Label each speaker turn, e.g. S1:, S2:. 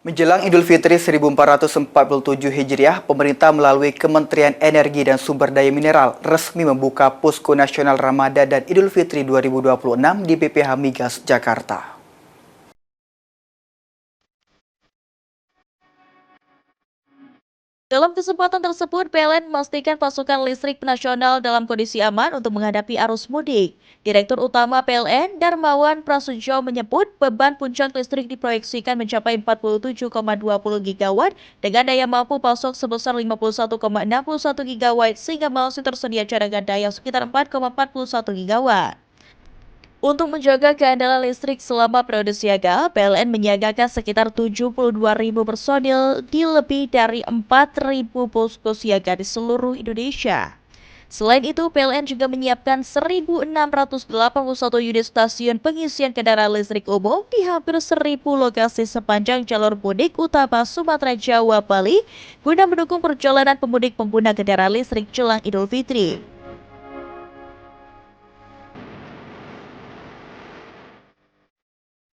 S1: Menjelang Idul Fitri 1447 Hijriah, pemerintah melalui Kementerian Energi dan Sumber Daya Mineral resmi membuka Posko Nasional Ramadan dan Idul Fitri 2026 di BPH Migas Jakarta.
S2: Dalam kesempatan tersebut, PLN memastikan pasokan listrik nasional dalam kondisi aman untuk menghadapi arus mudik. Direktur Utama PLN, Darmawan Prasojo menyebut beban puncak listrik diproyeksikan mencapai 47,20 gigawatt dengan daya mampu pasok sebesar 51,61 gigawatt sehingga masih tersedia cadangan daya sekitar 4,41 gigawatt. Untuk menjaga keandalan listrik selama periode siaga, PLN menyiagakan sekitar 72.000 personil di lebih dari 4.000 posko siaga di seluruh Indonesia. Selain itu, PLN juga menyiapkan 1.681 unit stasiun pengisian kendaraan listrik umum di hampir 1.000 lokasi sepanjang jalur mudik utama Sumatera Jawa Bali guna mendukung perjalanan pemudik pengguna kendaraan listrik jelang Idul Fitri.